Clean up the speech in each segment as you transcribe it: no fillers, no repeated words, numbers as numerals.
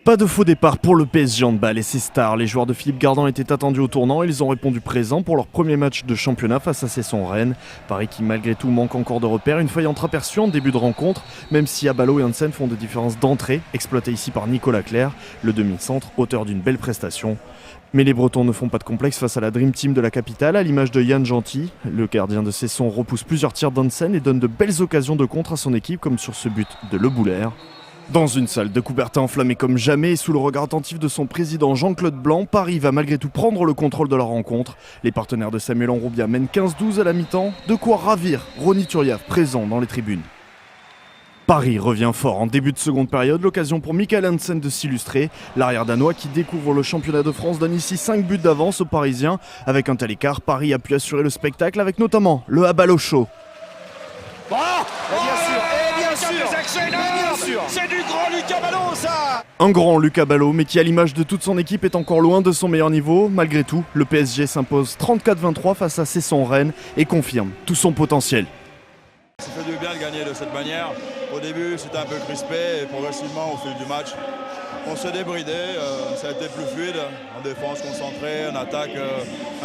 Pas de faux départ pour le PSG Handball et ses stars. Les joueurs de Philippe Gardant étaient attendus au tournant et ils ont répondu présents pour leur premier match de championnat face à Cesson Rennes. Paris qui malgré tout manque encore de repères, une feuille entreaperçue en début de rencontre, même si Abalo et Hansen font des différences d'entrée, exploitées ici par Nicolas Clerc, le demi-centre, auteur d'une belle prestation. Mais les Bretons ne font pas de complexe face à la Dream Team de la capitale, à l'image de Yann Gentil. Le gardien de Cesson repousse plusieurs tirs d'Hansen et donne de belles occasions de contre à son équipe, comme sur ce but de Le Boulaire. Dans une salle de Coubertin enflammée comme jamais et sous le regard attentif de son président Jean-Claude Blanc, Paris va malgré tout prendre le contrôle de la rencontre. Les partenaires de Samuel Enroubia mènent 15-12 à la mi-temps, de quoi ravir Ronny Turiaf présent dans les tribunes. Paris revient fort en début de seconde période, l'occasion pour Michael Hansen de s'illustrer. L'arrière danois qui découvre le championnat de France donne ici 5 buts d'avance aux Parisiens. Avec un tel écart, Paris a pu assurer le spectacle avec notamment le Abalo Show. C'est du grand Lucas Ballot, ça! Un grand Lucas Ballot, mais qui à l'image de toute son équipe est encore loin de son meilleur niveau. Malgré tout, le PSG s'impose 34-23 face à Cesson Rennes et confirme tout son potentiel. Ça fait du bien de gagner de cette manière. Au début, c'était un peu crispé et progressivement, au fil du match, on s'est débridé. Ça a été plus fluide, en défense concentrée, en attaque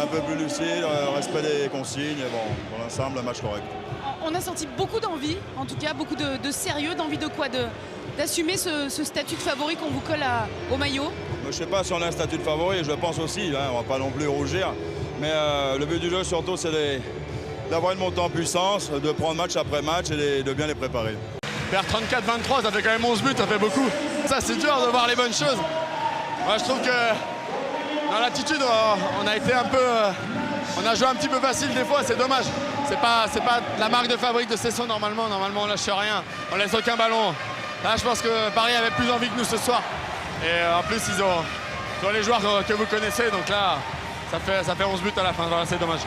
un peu plus lucide, respect des consignes. Et bon, pour l'ensemble, un match correct. On a senti beaucoup d'envie, en tout cas beaucoup de sérieux, d'envie de quoi? D'assumer ce statut de favori qu'on vous colle au maillot. Je ne sais pas si on a un statut de favori, je le pense aussi, hein, on ne va pas non plus rougir. Mais le but du jeu surtout c'est d'avoir une montée en puissance, de prendre match après match et de bien les préparer. Vers 34-23, ça fait quand même 11 buts, ça fait beaucoup. Ça c'est dur de voir les bonnes choses. Moi je trouve que dans l'attitude on a été un peu... on a joué un petit peu facile des fois, c'est dommage. C'est pas la marque de fabrique de Cesson normalement on lâche rien, on laisse aucun ballon. Là je pense que Paris avait plus envie que nous ce soir. Et en plus ils ont les joueurs que vous connaissez, donc là ça fait 11 buts à la fin, voilà, c'est dommage.